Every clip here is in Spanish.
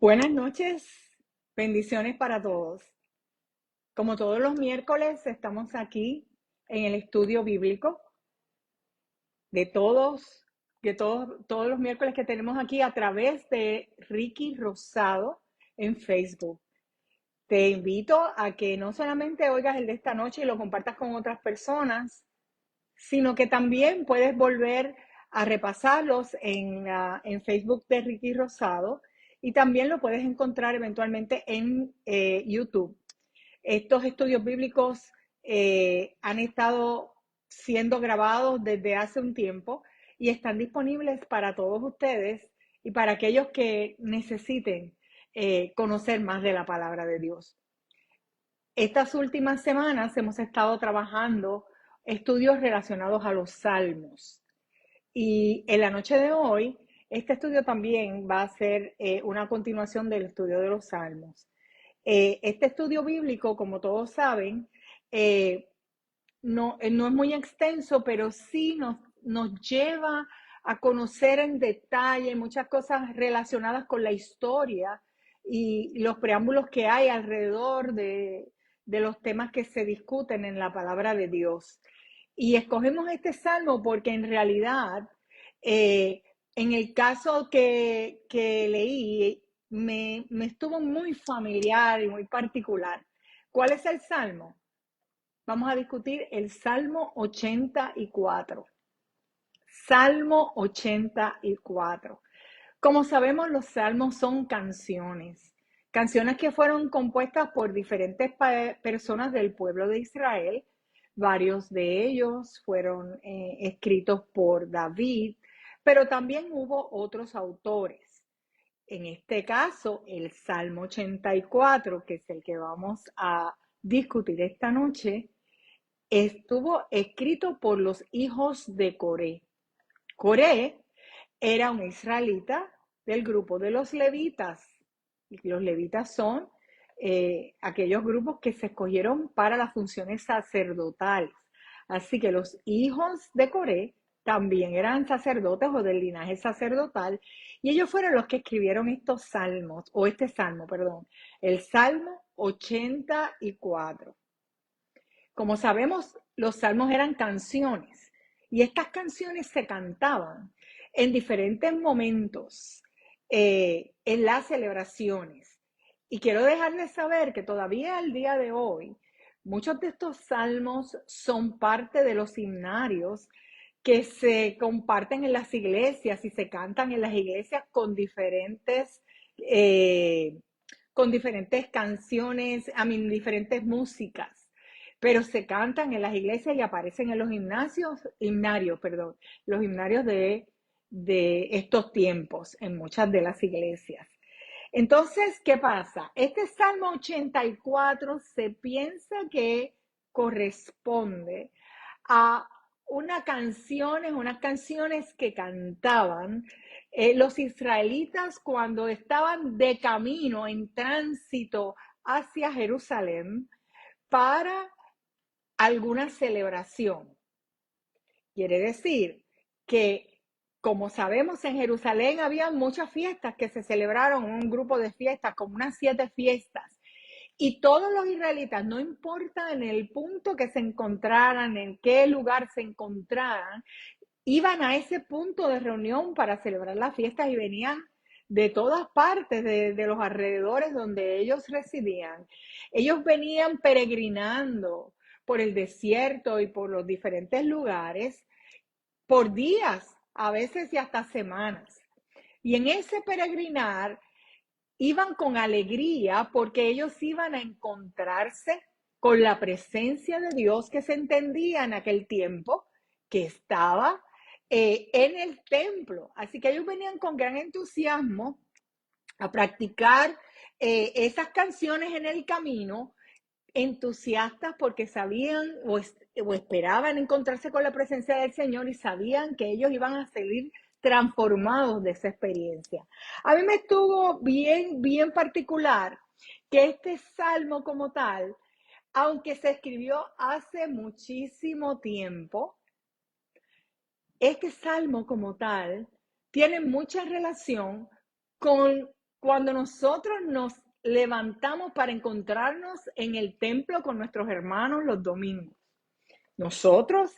Buenas noches, bendiciones para todos. Como todos los miércoles, estamos aquí en el estudio bíblico de todos los miércoles que tenemos aquí a través de Ricky Rosado en Facebook. Te invito a que no solamente oigas el de esta noche y lo compartas con otras personas, sino que también puedes volver a repasarlos en Facebook de Ricky Rosado y también lo puedes encontrar eventualmente en YouTube. Estos estudios bíblicos han estado siendo grabados desde hace un tiempo y están disponibles para todos ustedes y para aquellos que necesiten conocer más de la palabra de Dios. Estas últimas semanas hemos estado trabajando estudios relacionados a los salmos. Y en la noche de hoy, este estudio también va a ser una continuación del estudio de los salmos. Este estudio bíblico, como todos saben, no es muy extenso, pero sí nos lleva a conocer en detalle muchas cosas relacionadas con la historia y los preámbulos que hay alrededor de los temas que se discuten en la palabra de Dios. Y escogemos este salmo porque en realidad, en el caso que leí, me estuvo muy familiar y muy particular. ¿Cuál es el salmo? Vamos a discutir el Salmo 84. Salmo 84. Como sabemos, los salmos son canciones. Canciones que fueron compuestas por diferentes personas del pueblo de Israel. Varios de ellos fueron escritos por David, pero también hubo otros autores. En este caso, el Salmo 84, que es el que vamos a discutir esta noche, estuvo escrito por los hijos de Coré. Coré era un israelita del grupo de los levitas. Y los levitas son aquellos grupos que se escogieron para las funciones sacerdotales. Así que los hijos de Coré también eran sacerdotes o del linaje sacerdotal, y ellos fueron los que escribieron estos salmos, o este salmo, perdón, el Salmo 84. Como sabemos, los salmos eran canciones y estas canciones se cantaban en diferentes momentos en las celebraciones. Y quiero dejarles saber que todavía al día de hoy, muchos de estos salmos son parte de los himnarios que se comparten en las iglesias y se cantan en las iglesias eh, con diferentes canciones, diferentes músicas, pero se cantan en las iglesias y aparecen en los los himnarios de estos tiempos en muchas de las iglesias. Entonces, ¿qué pasa? Este Salmo 84 se piensa que corresponde a unas canciones que cantaban los israelitas cuando estaban de camino, en tránsito hacia Jerusalén para alguna celebración. Quiere decir que, como sabemos, en Jerusalén había muchas fiestas que se celebraron, un grupo de fiestas, como unas 7 fiestas. Y todos los israelitas, no importa en el punto que se encontraran, en qué lugar se encontraran, iban a ese punto de reunión para celebrar las fiestas y venían de todas partes, de los alrededores donde ellos residían. Ellos venían peregrinando por el desierto y por los diferentes lugares por días, a veces y hasta semanas. Y en ese peregrinar iban con alegría porque ellos iban a encontrarse con la presencia de Dios que se entendía en aquel tiempo que estaba en el templo. Así que ellos venían con gran entusiasmo a practicar esas canciones en el camino, entusiastas porque sabían o esperaban encontrarse con la presencia del Señor y sabían que ellos iban a salir transformados de esa experiencia. A mí me estuvo bien particular que este salmo como tal, aunque se escribió hace muchísimo tiempo, este salmo como tal tiene mucha relación con cuando nosotros nos levantamos para encontrarnos en el templo con nuestros hermanos los domingos. Nosotros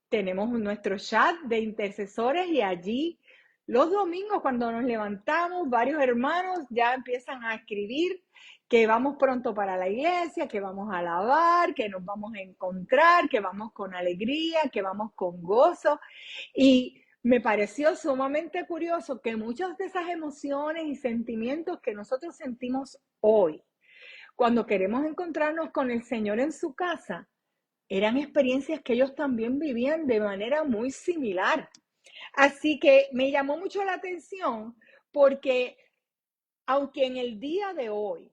tenemos nuestro chat de intercesores y allí los domingos cuando nos levantamos, varios hermanos ya empiezan a escribir que vamos pronto para la iglesia, que vamos a alabar, que nos vamos a encontrar, que vamos con alegría, que vamos con gozo. Y me pareció sumamente curioso que muchas de esas emociones y sentimientos que nosotros sentimos hoy, cuando queremos encontrarnos con el Señor en su casa, eran experiencias que ellos también vivían de manera muy similar. Así que me llamó mucho la atención porque aunque en el día de hoy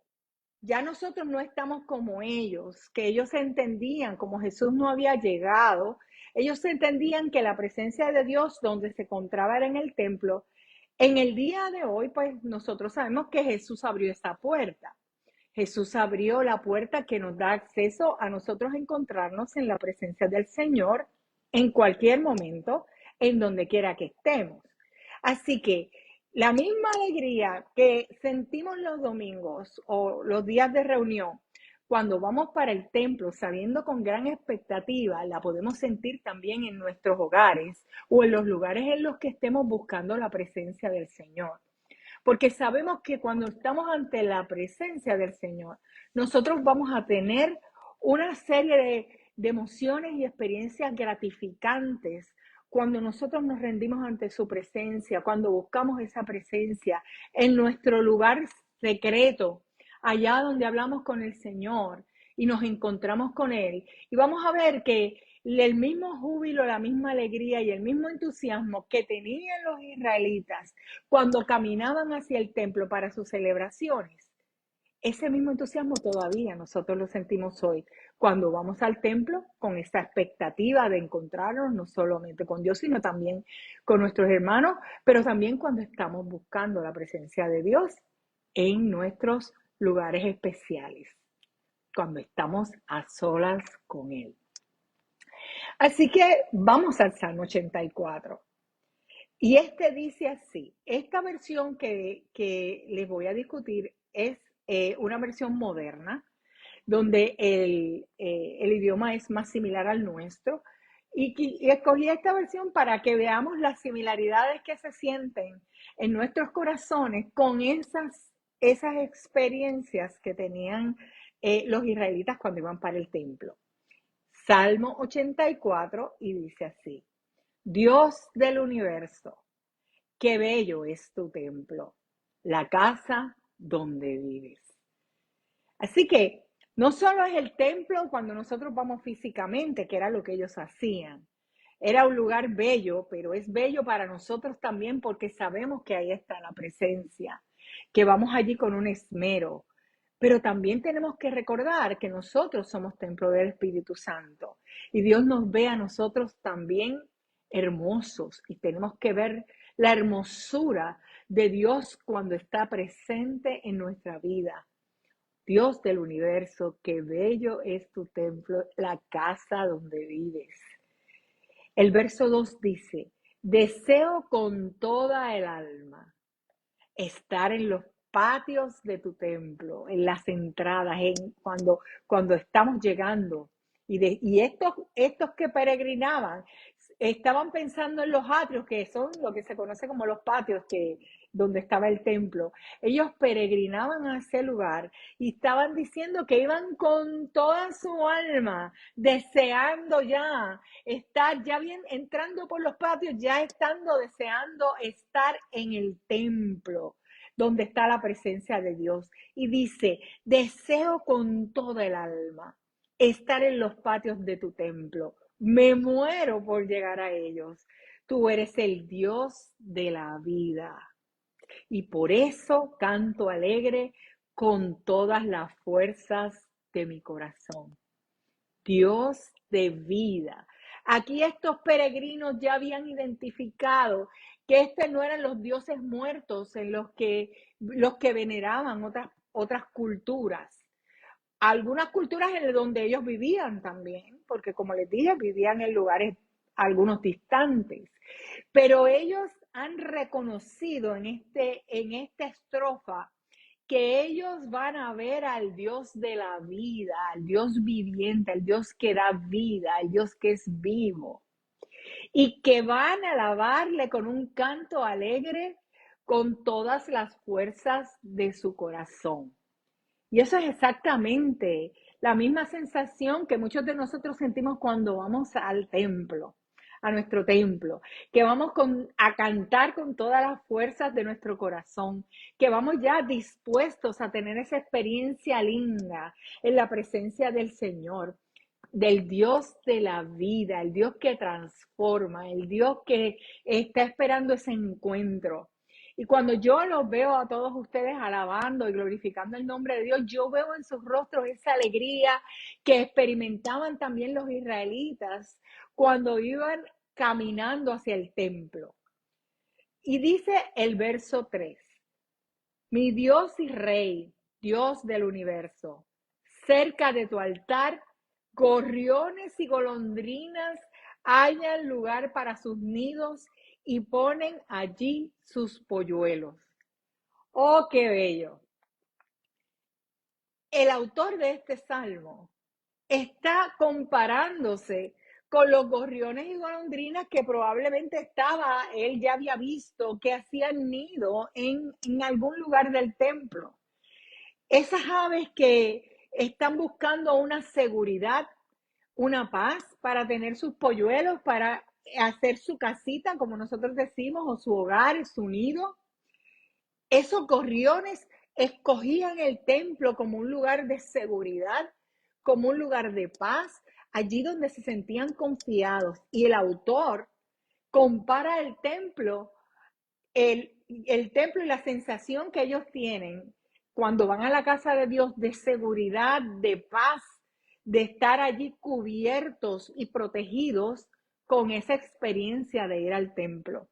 ya nosotros no estamos como ellos, que ellos entendían como Jesús no había llegado, ellos entendían que la presencia de Dios donde se encontraba era en el templo. En el día de hoy, pues nosotros sabemos que Jesús abrió esa puerta. Jesús abrió la puerta que nos da acceso a nosotros encontrarnos en la presencia del Señor en cualquier momento, en donde quiera que estemos. Así que la misma alegría que sentimos los domingos o los días de reunión, cuando vamos para el templo sabiendo con gran expectativa, la podemos sentir también en nuestros hogares o en los lugares en los que estemos buscando la presencia del Señor. Porque sabemos que cuando estamos ante la presencia del Señor, nosotros vamos a tener una serie de emociones y experiencias gratificantes cuando nosotros nos rendimos ante su presencia, cuando buscamos esa presencia en nuestro lugar secreto, allá donde hablamos con el Señor y nos encontramos con Él. Y vamos a ver que el mismo júbilo, la misma alegría y el mismo entusiasmo que tenían los israelitas cuando caminaban hacia el templo para sus celebraciones, ese mismo entusiasmo todavía nosotros lo sentimos hoy cuando vamos al templo con esta expectativa de encontrarnos no solamente con Dios, sino también con nuestros hermanos, pero también cuando estamos buscando la presencia de Dios en nuestros lugares especiales, cuando estamos a solas con Él. Así que vamos al Salmo 84. Y este dice así, esta versión que les voy a discutir es una versión moderna, donde el idioma es más similar al nuestro. Y escogí esta versión para que veamos las similaridades que se sienten en nuestros corazones con esas experiencias que tenían los israelitas cuando iban para el templo. Salmo 84 y dice así, Dios del universo, qué bello es tu templo, la casa donde vives. Así que no solo es el templo cuando nosotros vamos físicamente, que era lo que ellos hacían. Era un lugar bello, pero es bello para nosotros también porque sabemos que ahí está la presencia, que vamos allí con un esmero. Pero también tenemos que recordar que nosotros somos templo del Espíritu Santo y Dios nos ve a nosotros también hermosos y tenemos que ver la hermosura de Dios cuando está presente en nuestra vida. Dios del universo, qué bello es tu templo, la casa donde vives. El verso 2 dice, deseo con toda el alma estar en los patios de tu templo, en las entradas, cuando estamos llegando. Y estos que peregrinaban estaban pensando en los atrios, que son lo que se conoce como los patios, donde estaba el templo. Ellos peregrinaban a ese lugar y estaban diciendo que iban con toda su alma, deseando ya estar, ya bien entrando por los patios, ya estando deseando estar en el templo donde está la presencia de Dios. Y dice, deseo con toda el alma estar en los patios de tu templo. Me muero por llegar a ellos. Tú eres el Dios de la vida. Y por eso canto alegre con todas las fuerzas de mi corazón. Dios de vida. Aquí estos peregrinos ya habían identificado que no eran los dioses muertos en los que veneraban otras culturas. Algunas culturas en donde ellos vivían también, porque como les dije, vivían en lugares algunos distantes. Pero ellos han reconocido en esta estrofa que ellos van a ver al Dios de la vida, al Dios viviente, al Dios que da vida, al Dios que es vivo, y que van a alabarle con un canto alegre con todas las fuerzas de su corazón. Y eso es exactamente la misma sensación que muchos de nosotros sentimos cuando vamos al templo, a nuestro templo, que vamos a cantar con todas las fuerzas de nuestro corazón, que vamos ya dispuestos a tener esa experiencia linda en la presencia del Señor, del Dios de la vida, el Dios que transforma, el Dios que está esperando ese encuentro. Y cuando yo los veo a todos ustedes alabando y glorificando el nombre de Dios, yo veo en sus rostros esa alegría que experimentaban también los israelitas cuando iban caminando hacia el templo. Y dice el verso 3: mi Dios y Rey, Dios del universo, cerca de tu altar, gorriones y golondrinas hallan lugar para sus nidos y ponen allí sus polluelos. ¡Oh, qué bello! El autor de este salmo está comparándose con los gorriones y golondrinas que probablemente él ya había visto que hacían nido en algún lugar del templo. Esas aves que están buscando una seguridad, una paz para tener sus polluelos, para hacer su casita, como nosotros decimos, o su hogar, su nido. Esos gorriones escogían el templo como un lugar de seguridad, como un lugar de paz, allí donde se sentían confiados. Y el autor compara el templo y la sensación que ellos tienen cuando van a la casa de Dios de seguridad, de paz, de estar allí cubiertos y protegidos con esa experiencia de ir al templo.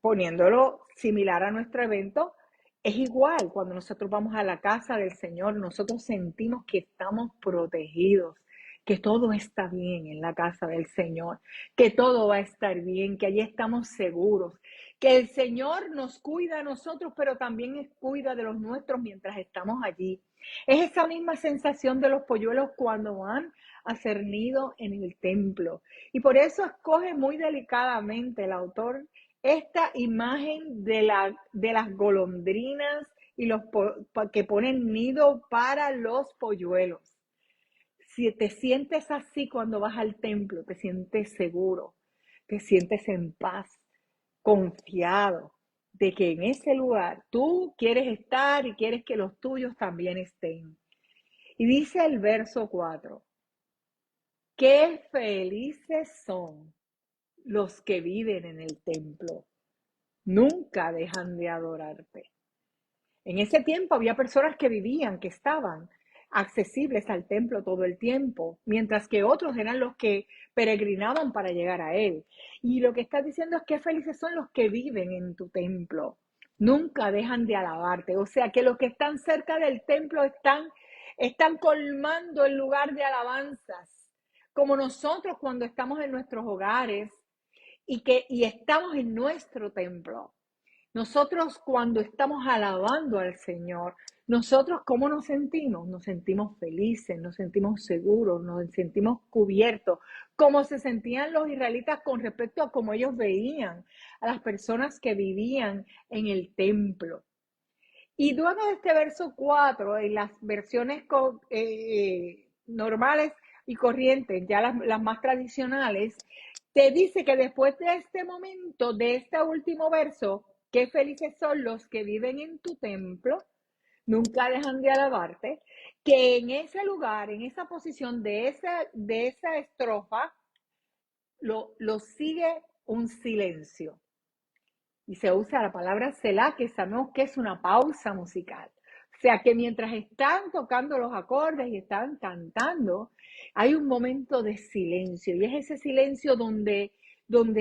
Poniéndolo similar a nuestro evento, es igual cuando nosotros vamos a la casa del Señor, nosotros sentimos que estamos protegidos, que todo está bien en la casa del Señor, que todo va a estar bien, que allí estamos seguros, que el Señor nos cuida a nosotros, pero también cuida de los nuestros mientras estamos allí. Es esa misma sensación de los polluelos cuando van a hacer nido en el templo. Y por eso escoge muy delicadamente el autor esta imagen de las golondrinas y que ponen nido para los polluelos. Si te sientes así cuando vas al templo, te sientes seguro, te sientes en paz, confiado de que en ese lugar tú quieres estar y quieres que los tuyos también estén. Y dice el verso 4: qué felices son los que viven en el templo. Nunca dejan de adorarte. En ese tiempo había personas que vivían, que estaban accesibles al templo todo el tiempo, mientras que otros eran los que peregrinaban para llegar a él. Y lo que está diciendo es que felices son los que viven en tu templo. Nunca dejan de alabarte. O sea que los que están cerca del templo están colmando el lugar de alabanzas, como nosotros cuando estamos en nuestros hogares y estamos en nuestro templo. Nosotros cuando estamos alabando al Señor, nosotros ¿cómo nos sentimos? Nos sentimos felices, nos sentimos seguros, nos sentimos cubiertos, como se sentían los israelitas con respecto a cómo ellos veían a las personas que vivían en el templo. Y luego de este verso 4, en las versiones normales y corrientes, ya las más tradicionales, te dice que después de este momento, de este último verso, qué felices son los que viven en tu templo, nunca dejan de alabarte, que en ese lugar, en esa posición de esa estrofa, lo sigue un silencio. Y se usa la palabra Selah, que sabemos que es una pausa musical. O sea que mientras están tocando los acordes y están cantando, hay un momento de silencio. Y es ese silencio donde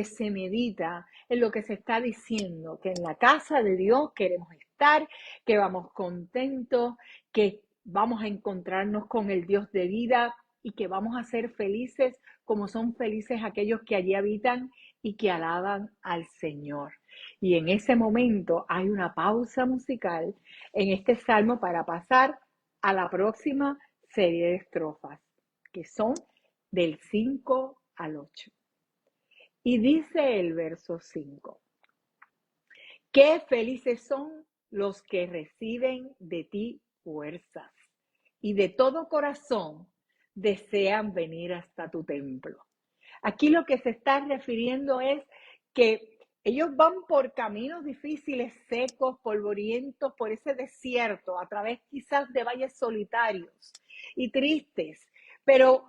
se medita en lo que se está diciendo, que en la casa de Dios queremos estar, que vamos contentos, que vamos a encontrarnos con el Dios de vida y que vamos a ser felices como son felices aquellos que allí habitan y que alaban al Señor. Y en ese momento hay una pausa musical en este salmo para pasar a la próxima serie de estrofas, que son del 5 al 8. Y dice el verso 5: qué felices son los que reciben de ti fuerzas y de todo corazón desean venir hasta tu templo. Aquí lo que se está refiriendo es que ellos van por caminos difíciles, secos, polvorientos, por ese desierto, a través quizás de valles solitarios y tristes, pero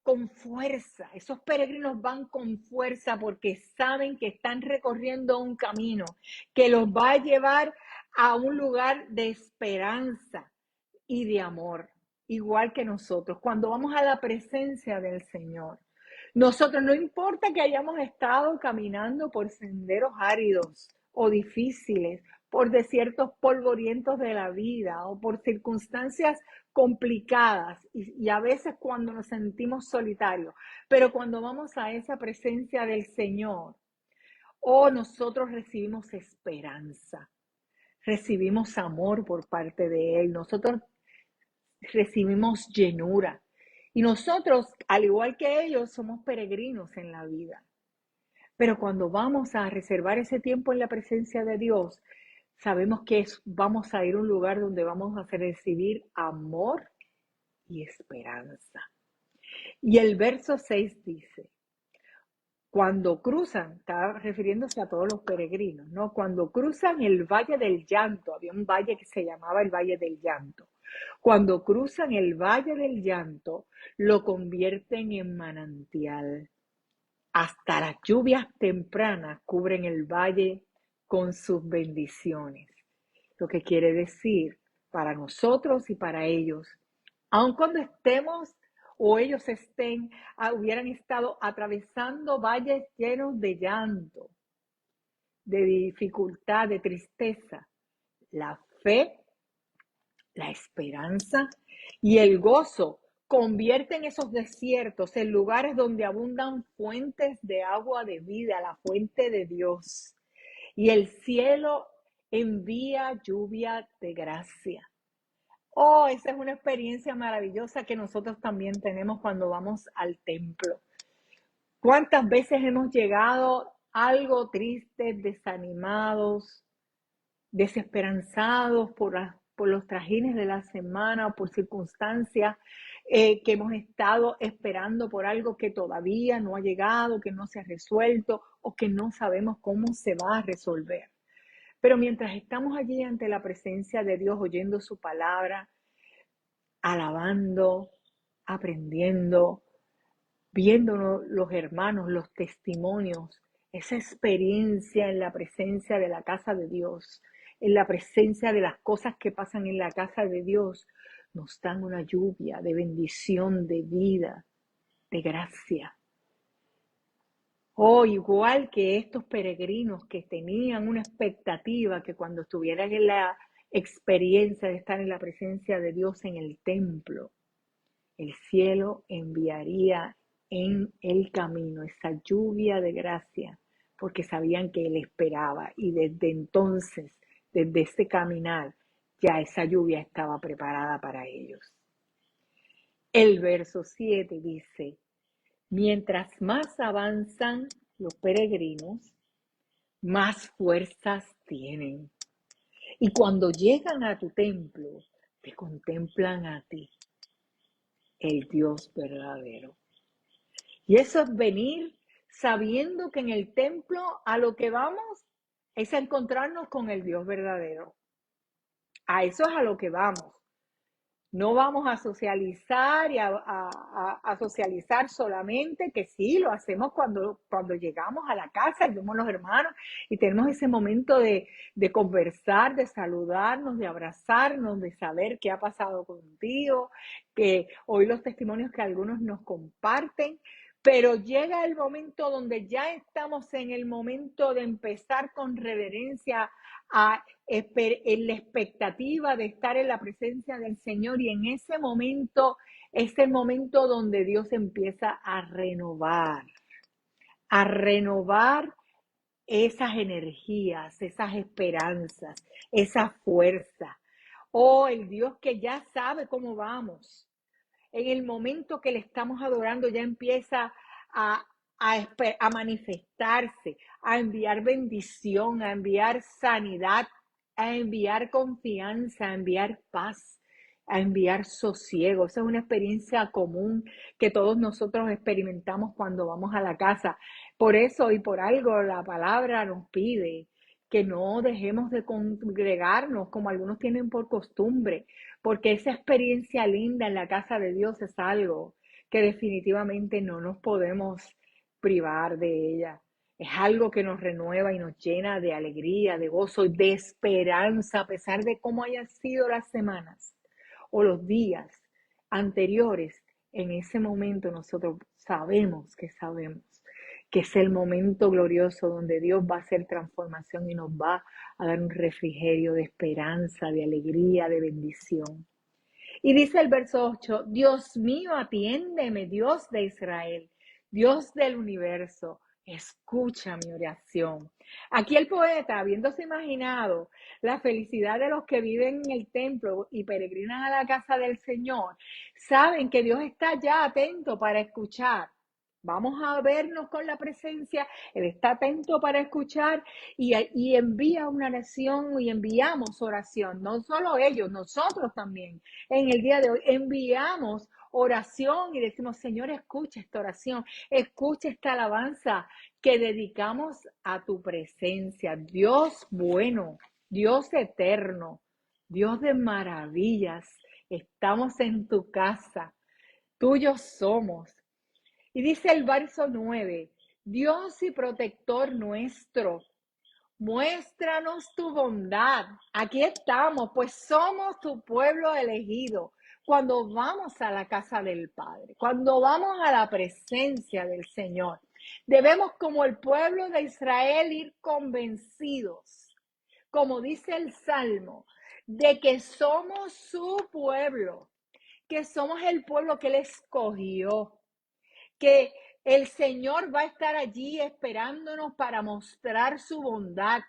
con fuerza. Esos peregrinos van con fuerza porque saben que están recorriendo un camino que los va a llevar a un lugar de esperanza y de amor, igual que nosotros. Cuando vamos a la presencia del Señor, nosotros, no importa que hayamos estado caminando por senderos áridos o difíciles, por desiertos polvorientos de la vida o por circunstancias complicadas y a veces cuando nos sentimos solitarios, pero cuando vamos a esa presencia del Señor, nosotros recibimos esperanza, recibimos amor por parte de Él, nosotros recibimos llenura. Y nosotros, al igual que ellos, somos peregrinos en la vida. Pero cuando vamos a reservar ese tiempo en la presencia de Dios, sabemos que vamos a ir a un lugar donde vamos a recibir amor y esperanza. Y el verso 6 dice, cuando cruzan, está refiriéndose a todos los peregrinos, ¿no? Cuando cruzan el Valle del Llanto, había un valle que se llamaba el Valle del Llanto. Cuando cruzan el Valle del Llanto, lo convierten en manantial. Hasta las lluvias tempranas cubren el valle con sus bendiciones. Lo que quiere decir para nosotros y para ellos, aun cuando estemos o ellos hubieran estado atravesando valles llenos de llanto, de dificultad, de tristeza, la fe, la esperanza y el gozo convierten esos desiertos en lugares donde abundan fuentes de agua de vida, la fuente de Dios. Y el cielo envía lluvia de gracia. Oh, esa es una experiencia maravillosa que nosotros también tenemos cuando vamos al templo. ¿Cuántas veces hemos llegado algo tristes, desanimados, desesperanzados por los trajines de la semana o por circunstancias que hemos estado esperando por algo que todavía no ha llegado, que no se ha resuelto o que no sabemos cómo se va a resolver? Pero mientras estamos allí ante la presencia de Dios, oyendo su palabra, alabando, aprendiendo, viendo los hermanos, los testimonios, esa experiencia en la presencia de la casa de Dios, en la presencia de las cosas que pasan en la casa de Dios, nos dan una lluvia de bendición, de vida, de gracia. Oh, igual que estos peregrinos que tenían una expectativa que cuando estuvieran en la experiencia de estar en la presencia de Dios en el templo, el cielo enviaría en el camino esa lluvia de gracia, porque sabían que Él esperaba y desde entonces, desde ese caminar, ya esa lluvia estaba preparada para ellos. El verso 7 dice, mientras más avanzan los peregrinos, más fuerzas tienen. Y cuando llegan a tu templo, te contemplan a ti, el Dios verdadero. Y eso es venir sabiendo que en el templo a lo que vamos es a encontrarnos con el Dios verdadero. A eso es a lo que vamos. No vamos a socializar y a socializar solamente, que sí, lo hacemos cuando llegamos a la casa y vemos los hermanos y tenemos ese momento de conversar, de saludarnos, de abrazarnos, de saber qué ha pasado contigo, que hoy los testimonios que algunos nos comparten, pero llega el momento donde ya estamos en el momento de empezar con reverencia en la expectativa de estar en la presencia del Señor, y en ese momento es el momento donde Dios empieza a renovar, a renovar esas energías, esas esperanzas, esa fuerza. Oh, el Dios que ya sabe cómo vamos. En el momento que le estamos adorando ya empieza a, a manifestarse, a enviar bendición, a enviar sanidad, a enviar confianza, a enviar paz, a enviar sosiego. Esa es una experiencia común que todos nosotros experimentamos cuando vamos a la casa. Por eso y por algo la palabra nos pide que no dejemos de congregarnos como algunos tienen por costumbre, porque esa experiencia linda en la casa de Dios es algo que definitivamente no nos podemos privar de ella. Es algo que nos renueva y nos llena de alegría, de gozo y de esperanza, a pesar de cómo hayan sido las semanas o los días anteriores. En ese momento nosotros sabemos que es el momento glorioso donde Dios va a hacer transformación y nos va a dar un refrigerio de esperanza, de alegría, de bendición. Y dice el verso 8, Dios mío, atiéndeme, Dios de Israel, Dios del universo, escucha mi oración. Aquí el poeta, habiéndose imaginado la felicidad de los que viven en el templo y peregrinan a la casa del Señor, saben que Dios está ya atento para escuchar. Vamos a vernos con la presencia, Él está atento para escuchar y envía una oración y enviamos oración, no solo ellos, nosotros también. En el día de hoy enviamos oración y decimos, Señor, escucha esta oración, escucha esta alabanza que dedicamos a tu presencia. Dios bueno, Dios eterno, Dios de maravillas, estamos en tu casa, tuyos somos. Y dice el verso 9, Dios y protector nuestro, muéstranos tu bondad. Aquí estamos, pues somos tu pueblo elegido. Cuando vamos a la casa del Padre, cuando vamos a la presencia del Señor, debemos como el pueblo de Israel ir convencidos, como dice el Salmo, de que somos su pueblo, que somos el pueblo que Él escogió, que el Señor va a estar allí esperándonos para mostrar su bondad.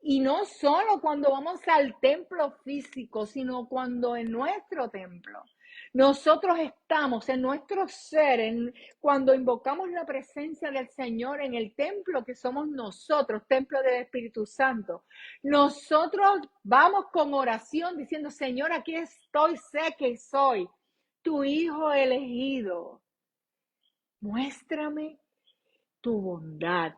Y no solo cuando vamos al templo físico, sino cuando en nuestro templo nosotros estamos en nuestro ser, cuando invocamos la presencia del Señor en el templo que somos nosotros, templo del Espíritu Santo. Nosotros vamos con oración diciendo, Señor, aquí estoy, sé que soy tu hijo elegido. Muéstrame tu bondad,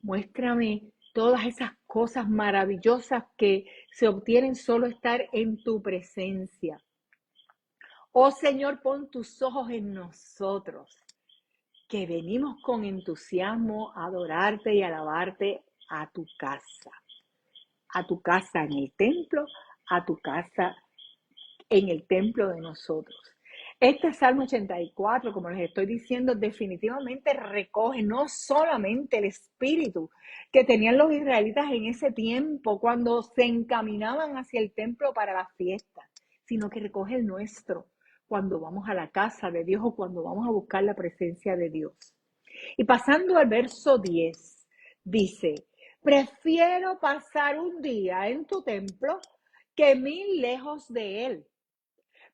muéstrame todas esas cosas maravillosas que se obtienen solo estar en tu presencia. Oh Señor, pon tus ojos en nosotros, que venimos con entusiasmo a adorarte y alabarte a tu casa en el templo, a tu casa en el templo de nosotros. Este Salmo 84, como les estoy diciendo, definitivamente recoge no solamente el espíritu que tenían los israelitas en ese tiempo cuando se encaminaban hacia el templo para la fiesta, sino que recoge el nuestro cuando vamos a la casa de Dios o cuando vamos a buscar la presencia de Dios. Y pasando al verso 10, dice, prefiero pasar un día en tu templo que 1000 lejos de él.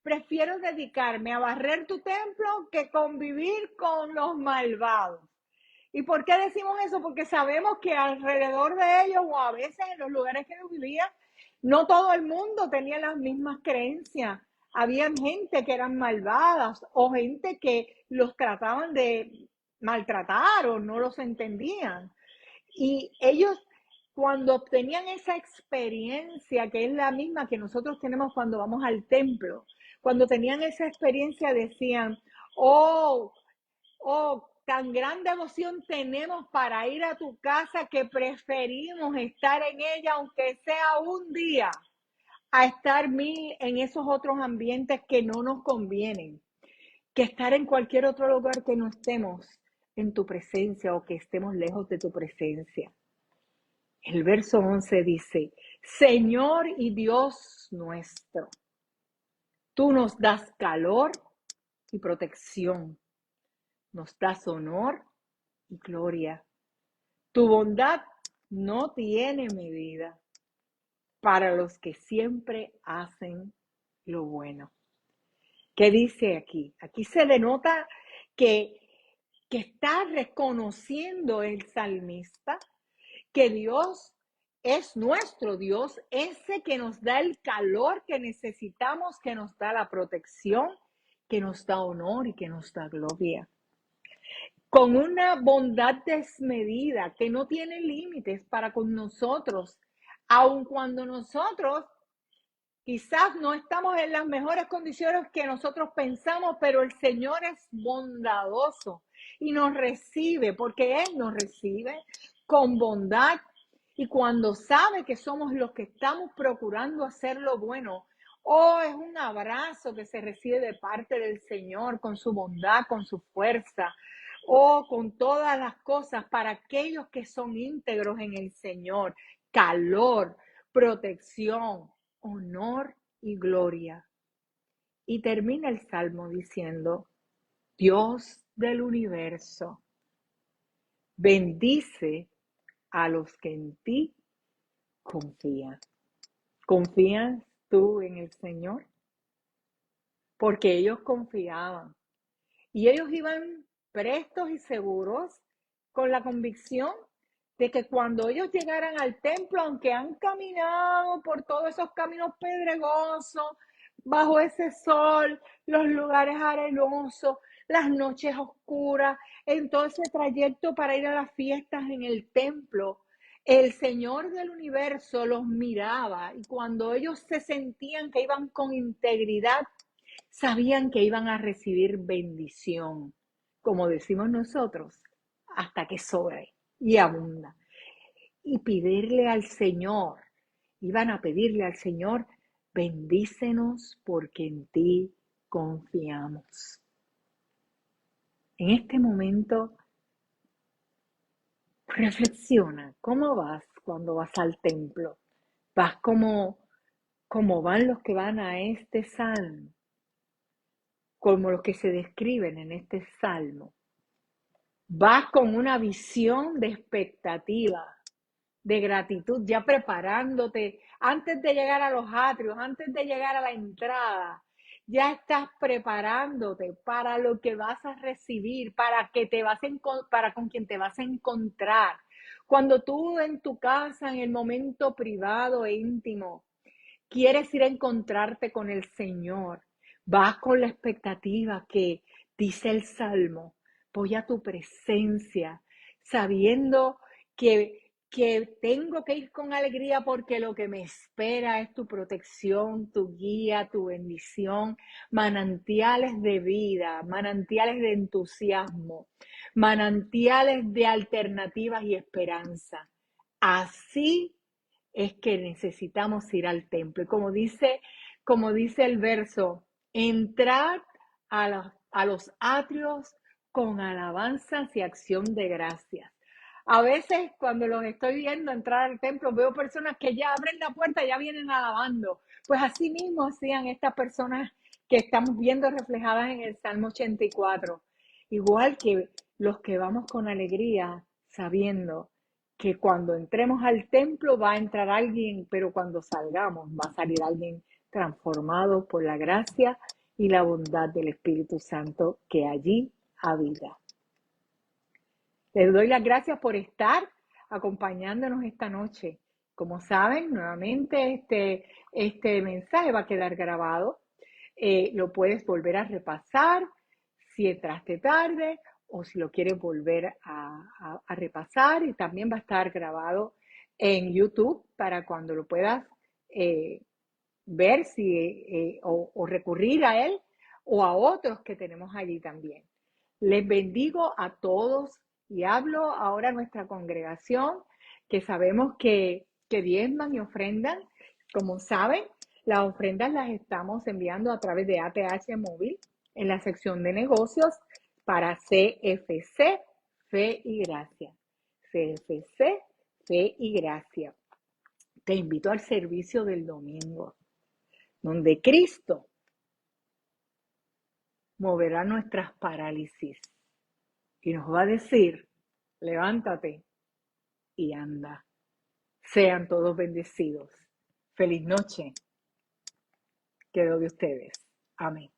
Prefiero dedicarme a barrer tu templo que convivir con los malvados. ¿Y por qué decimos eso? Porque sabemos que alrededor de ellos o a veces en los lugares que ellos vivían, no todo el mundo tenía las mismas creencias. Había gente que eran malvadas o gente que los trataban de maltratar o no los entendían. Y ellos, cuando obtenían esa experiencia, que es la misma que nosotros tenemos cuando vamos al templo, cuando tenían esa experiencia decían, oh, tan gran devoción tenemos para ir a tu casa que preferimos estar en ella, aunque sea un día, a estar 1000 en esos otros ambientes que no nos convienen, que estar en cualquier otro lugar que no estemos en tu presencia o que estemos lejos de tu presencia. El verso 11 dice, Señor y Dios nuestro, tú nos das calor y protección, nos das honor y gloria. Tu bondad no tiene medida para los que siempre hacen lo bueno. ¿Qué dice aquí? Aquí se denota que está reconociendo el salmista que Dios es nuestro Dios, ese que nos da el calor que necesitamos, que nos da la protección, que nos da honor y que nos da gloria. Con una bondad desmedida que no tiene límites para con nosotros, aun cuando nosotros quizás no estamos en las mejores condiciones que nosotros pensamos, pero el Señor es bondadoso y nos recibe, porque Él nos recibe con bondad. Y cuando sabe que somos los que estamos procurando hacer lo bueno, oh, es un abrazo que se recibe de parte del Señor con su bondad, con su fuerza, oh, con todas las cosas para aquellos que son íntegros en el Señor. Calor, protección, honor y gloria. Y termina el salmo diciendo, Dios del universo, bendice a los que en ti confían. ¿Confías tú en el Señor? Porque ellos confiaban y ellos iban prestos y seguros con la convicción de que cuando ellos llegaran al templo, aunque han caminado por todos esos caminos pedregosos, bajo ese sol, los lugares arenosos, las noches oscuras, en todo ese trayecto para ir a las fiestas en el templo, el Señor del universo los miraba y cuando ellos se sentían que iban con integridad, sabían que iban a recibir bendición, como decimos nosotros, hasta que sobre y abunda. Y pedirle al Señor, iban a pedirle al Señor, bendícenos porque en ti confiamos. En este momento, reflexiona, ¿cómo vas cuando vas al templo? ¿Vas como van los que van a este salmo? Como los que se describen en este salmo. Vas con una visión de expectativa, de gratitud, ya preparándote antes de llegar a los atrios, antes de llegar a la entrada. Ya estás preparándote para lo que vas a recibir, para con quien te vas a encontrar. Cuando tú en tu casa, en el momento privado e íntimo, quieres ir a encontrarte con el Señor, vas con la expectativa que dice el Salmo, voy a tu presencia, sabiendo que tengo que ir con alegría porque lo que me espera es tu protección, tu guía, tu bendición, manantiales de vida, manantiales de entusiasmo, manantiales de alternativas y esperanza. Así es que necesitamos ir al templo. Y como dice el verso, entrar a los atrios con alabanzas y acción de gracias. A veces cuando los estoy viendo entrar al templo, veo personas que ya abren la puerta y ya vienen alabando. Pues así mismo hacían estas personas que estamos viendo reflejadas en el Salmo 84. Igual que los que vamos con alegría, sabiendo que cuando entremos al templo va a entrar alguien, pero cuando salgamos va a salir alguien transformado por la gracia y la bondad del Espíritu Santo que allí habita. Les doy las gracias por estar acompañándonos esta noche. Como saben, nuevamente este mensaje va a quedar grabado. Lo puedes volver a repasar si entraste tarde o si lo quieres volver a repasar. Y también va a estar grabado en YouTube para cuando lo puedas ver o recurrir a él o a otros que tenemos allí también. Les bendigo a todos y hablo ahora a nuestra congregación que sabemos que diezman y ofrendan. Como saben, las ofrendas las estamos enviando a través de ATH Móvil en la sección de negocios para CFC, Fe y Gracia. CFC, Fe y Gracia. Te invito al servicio del domingo, donde Cristo moverá nuestras parálisis y nos va a decir, levántate y anda. Sean todos bendecidos. Feliz noche. Quedo de ustedes. Amén.